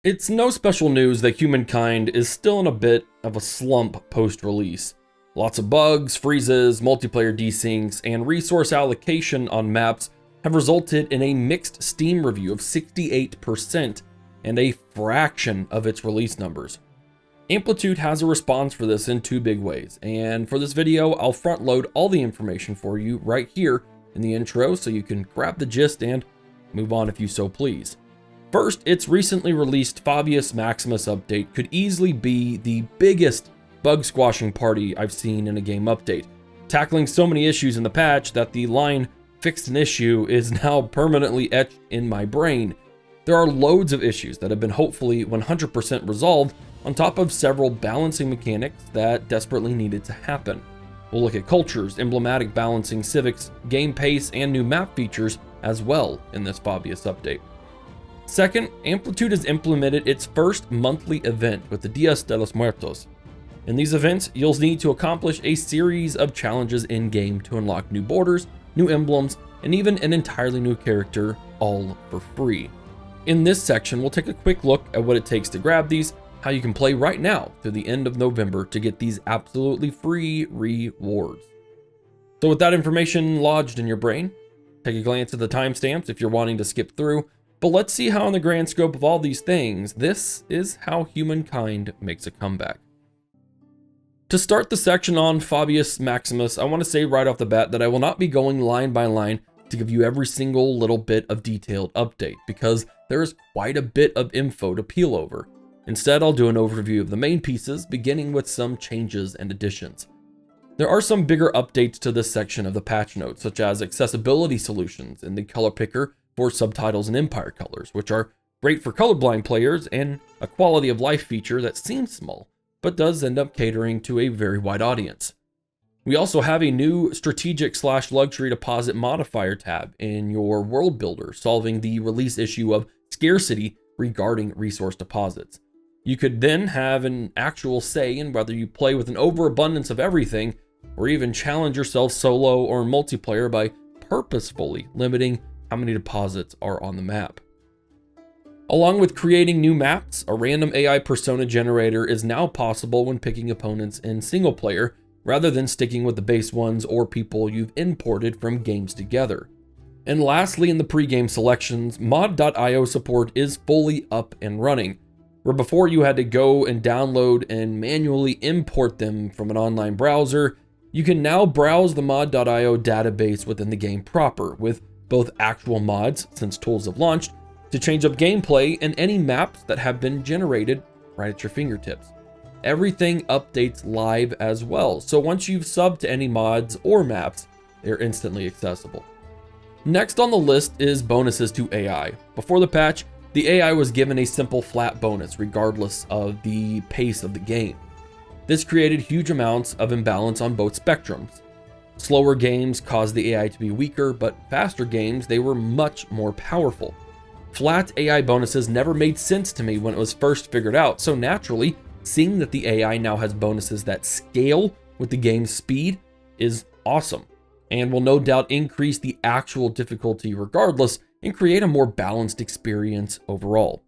It's no special news that Humankind is still in a bit of a slump post-release. Lots of bugs, freezes, multiplayer desyncs, and resource allocation on maps have resulted in a mixed Steam review of 68% and a fraction of its release numbers. Amplitude has a response for this in two big ways, and for this video, I'll front load all the information for you right here in the intro so you can grab the gist and move on if you so please. First, its recently released Fabius Maximus update could easily be the biggest bug squashing party I've seen in a game update, tackling so many issues in the patch that the line "fixed an issue" is now permanently etched in my brain. There are loads of issues that have been hopefully 100% resolved, on top of several balancing mechanics that desperately needed to happen. We'll look at cultures, emblematic balancing civics, game pace, and new map features as well in this Fabius update. Second, Amplitude has implemented its first monthly event with the Dia de los Muertos. In these events, you'll need to accomplish a series of challenges in-game to unlock new borders, new emblems, and even an entirely new character, all for free. In this section, we'll take a quick look at what it takes to grab these, how you can play right now through the end of November to get these absolutely free rewards. So with that information lodged in your brain, take a glance at the timestamps if you're wanting to skip through. But let's see how in the grand scope of all these things, this is how Humankind makes a comeback. To start the section on Fabius Maximus, I want to say right off the bat that I will not be going line by line to give you every single little bit of detailed update, because there is quite a bit of info to peel over. Instead, I'll do an overview of the main pieces, beginning with some changes and additions. There are some bigger updates to this section of the patch notes, such as accessibility solutions in the color picker for subtitles and Empire colors, which are great for colorblind players, and a quality of life feature that seems small, but does end up catering to a very wide audience. We also have a new strategic/luxury deposit modifier tab in your world builder, solving the release issue of scarcity regarding resource deposits. You could then have an actual say in whether you play with an overabundance of everything, or even challenge yourself solo or multiplayer by purposefully limiting how many deposits are on the map. Along with creating new maps, a random AI persona generator is now possible when picking opponents in single player, rather than sticking with the base ones or people you've imported from games together. And lastly, in the pre-game selections, mod.io support is fully up and running, where before you had to go and download and manually import them from an online browser, you can now browse the mod.io database within the game proper, with both actual mods, since tools have launched, to change up gameplay, and any maps that have been generated right at your fingertips. Everything updates live as well, so once you've subbed to any mods or maps, they're instantly accessible. Next on the list is bonuses to AI. Before the patch, the AI was given a simple flat bonus regardless of the pace of the game. This created huge amounts of imbalance on both spectrums. Slower games caused the AI to be weaker, but faster games, they were much more powerful. Flat AI bonuses never made sense to me when it was first figured out, so naturally, seeing that the AI now has bonuses that scale with the game's speed is awesome, and will no doubt increase the actual difficulty regardless and create a more balanced experience overall.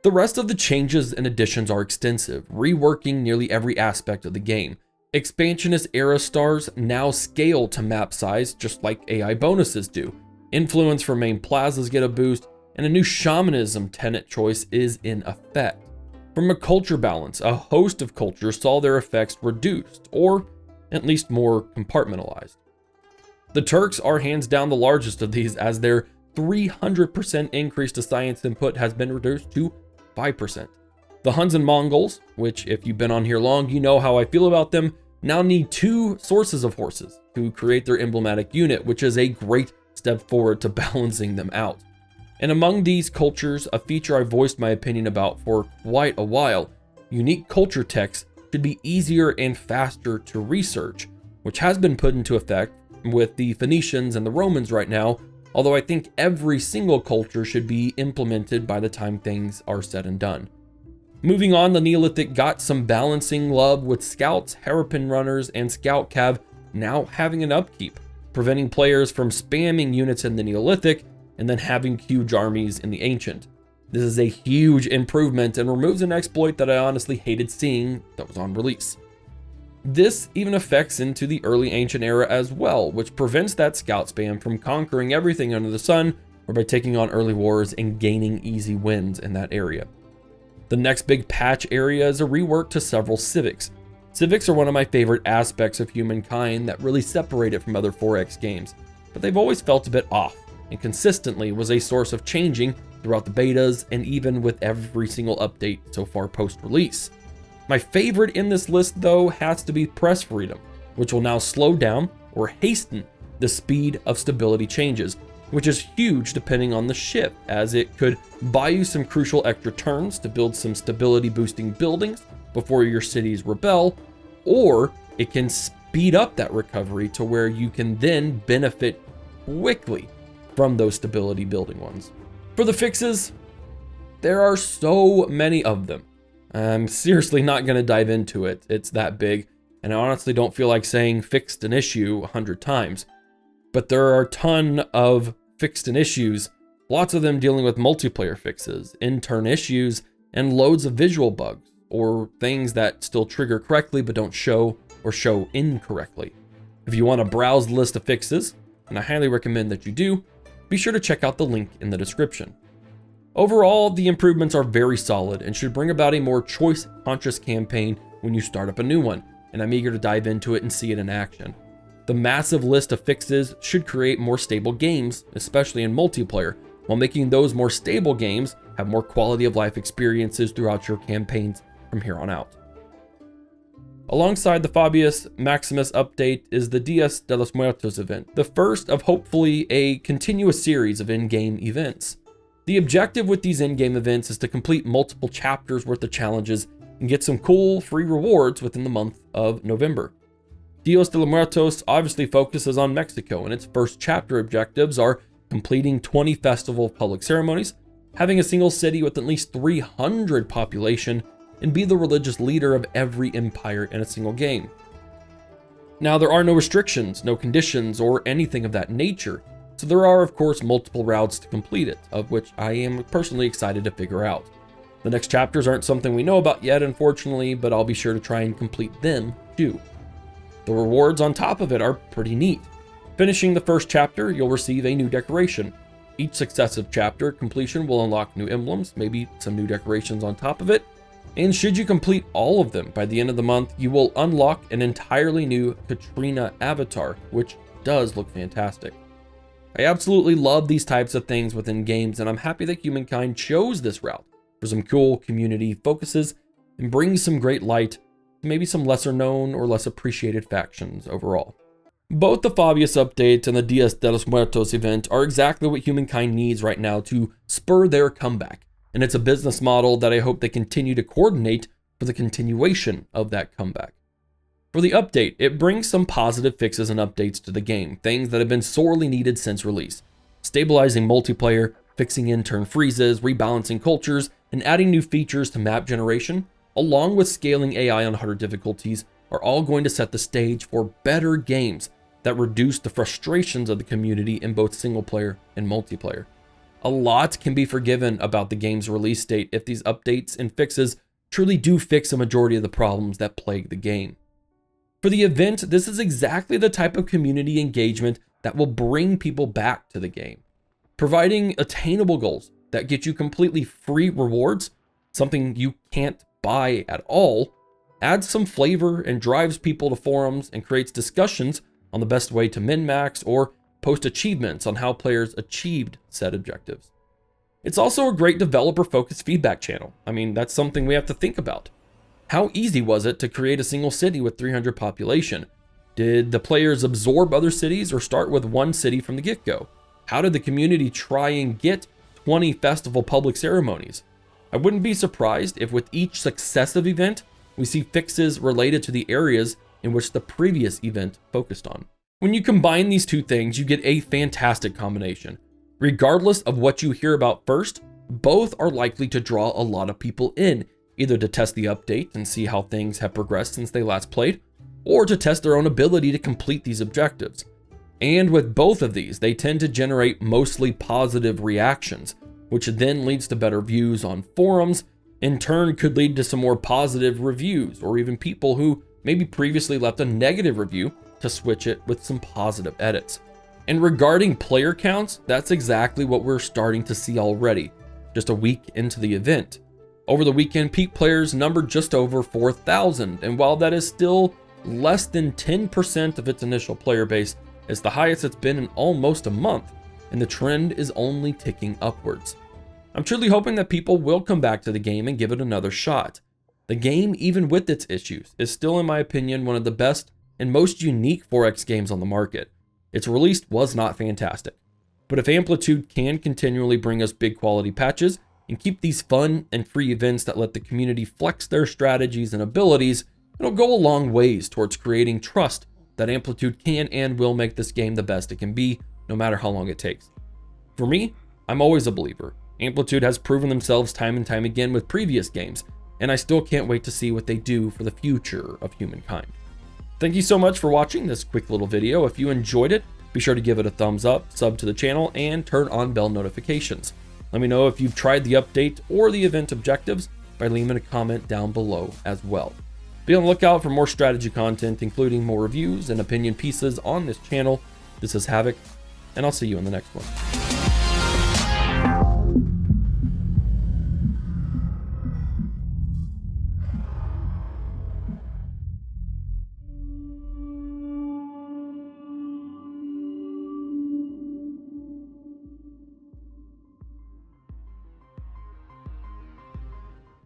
The rest of the changes and additions are extensive, reworking nearly every aspect of the game. Expansionist era stars now scale to map size just like AI bonuses do. Influence from main plazas get a boost, and a new shamanism tenet choice is in effect. From a culture balance, a host of cultures saw their effects reduced, or at least more compartmentalized. The Turks are hands down the largest of these, as their 300% increase to science input has been reduced to 5%. The Huns and Mongols, which if you've been on here long, you know how I feel about them, now need 2 sources of horses to create their emblematic unit, which is a great step forward to balancing them out. And among these cultures, a feature I voiced my opinion about for quite a while, unique culture text should be easier and faster to research, which has been put into effect with the Phoenicians and the Romans right now, although I think every single culture should be implemented by the time things are said and done. Moving on, the Neolithic got some balancing love, with scouts, hairpin runners, and scout cav now having an upkeep, preventing players from spamming units in the Neolithic and then having huge armies in the Ancient. This is a huge improvement and removes an exploit that I honestly hated seeing that was on release. This even affects into the early ancient era as well, which prevents that scout spam from conquering everything under the sun or by taking on early wars and gaining easy wins in that area. The next big patch area is a rework to several civics. Civics are one of my favorite aspects of Humankind that really separate it from other 4X games, but they've always felt a bit off, and consistently was a source of changing throughout the betas and even with every single update so far post-release. My favorite in this list though has to be press freedom, which will now slow down or hasten the speed of stability changes, which is huge depending on the ship, as it could buy you some crucial extra turns to build some stability boosting buildings before your cities rebel, or it can speed up that recovery to where you can then benefit quickly from those stability building ones. For the fixes, there are so many of them. I'm seriously not going to dive into it. It's that big, and I honestly don't feel like saying fixed an issue 100 times. But there are a ton of fixed an issues, lots of them dealing with multiplayer fixes, in-turn issues, and loads of visual bugs, or things that still trigger correctly but don't show or show incorrectly. If you want to browse the list of fixes, and I highly recommend that you do, be sure to check out the link in the description. Overall, the improvements are very solid and should bring about a more choice-conscious campaign when you start up a new one, and I'm eager to dive into it and see it in action. The massive list of fixes should create more stable games, especially in multiplayer, while making those more stable games have more quality of life experiences throughout your campaigns from here on out. Alongside the Fabius Maximus update is the Días de los Muertos event, the first of hopefully a continuous series of in-game events. The objective with these in-game events is to complete multiple chapters worth of challenges and get some cool free rewards within the month of November. Días de los Muertos obviously focuses on Mexico, and its first chapter objectives are completing 20 festival public ceremonies, having a single city with at least 300 population, and be the religious leader of every empire in a single game. Now, there are no restrictions, no conditions, or anything of that nature, so there are of course multiple routes to complete it, of which I am personally excited to figure out. The next chapters aren't something we know about yet, unfortunately, but I'll be sure to try and complete them too. The rewards on top of it are pretty neat. Finishing the first chapter, you'll receive a new decoration. Each successive chapter completion will unlock new emblems, maybe some new decorations on top of it, and should you complete all of them by the end of the month, you will unlock an entirely new Katrina avatar, which does look fantastic. I absolutely love these types of things within games, and I'm happy that Humankind chose this route for some cool community focuses and brings some great light to maybe some lesser known or less appreciated factions overall. Both the Fabius update and the Días de los Muertos event are exactly what Humankind needs right now to spur their comeback, and it's a business model that I hope they continue to coordinate for the continuation of that comeback. For the update, it brings some positive fixes and updates to the game, things that have been sorely needed since release. Stabilizing multiplayer, fixing in-turn freezes, rebalancing cultures, and adding new features to map generation, along with scaling AI on harder difficulties, are all going to set the stage for better games that reduce the frustrations of the community in both single player and multiplayer. A lot can be forgiven about the game's release date if these updates and fixes truly do fix a majority of the problems that plague the game. For the event, this is exactly the type of community engagement that will bring people back to the game. Providing attainable goals that get you completely free rewards, something you can't buy at all, adds some flavor and drives people to forums and creates discussions on the best way to min-max or post achievements on how players achieved said objectives. It's also a great developer-focused feedback channel. I mean, that's something we have to think about. How easy was it to create a single city with 300 population? Did the players absorb other cities or start with one city from the get-go? How did the community try and get 20 festival public ceremonies? I wouldn't be surprised if with each successive event, we see fixes related to the areas in which the previous event focused on. When you combine these two things, you get a fantastic combination. Regardless of what you hear about first, both are likely to draw a lot of people in, either to test the update and see how things have progressed since they last played, or to test their own ability to complete these objectives. And with both of these, they tend to generate mostly positive reactions, which then leads to better views on forums, in turn could lead to some more positive reviews, or even people who maybe previously left a negative review to switch it with some positive edits. And regarding player counts, that's exactly what we're starting to see already, just a week into the event. Over the weekend, peak players numbered just over 4,000, and while that is still less than 10% of its initial player base, it's the highest it's been in almost a month, and the trend is only ticking upwards. I'm truly hoping that people will come back to the game and give it another shot. The game, even with its issues, is still in my opinion one of the best and most unique 4X games on the market. Its release was not fantastic, but if Amplitude can continually bring us big quality patches and keep these fun and free events that let the community flex their strategies and abilities, it'll go a long ways towards creating trust that Amplitude can and will make this game the best it can be, no matter how long it takes. For me, I'm always a believer. Amplitude has proven themselves time and time again with previous games, and I still can't wait to see what they do for the future of Humankind. Thank you so much for watching this quick little video. If you enjoyed it, be sure to give it a thumbs up, sub to the channel, and turn on bell notifications. Let me know if you've tried the update or the event objectives by leaving a comment down below as well. Be on the lookout for more strategy content, including more reviews and opinion pieces on this channel. This is Havoc, and I'll see you in the next one.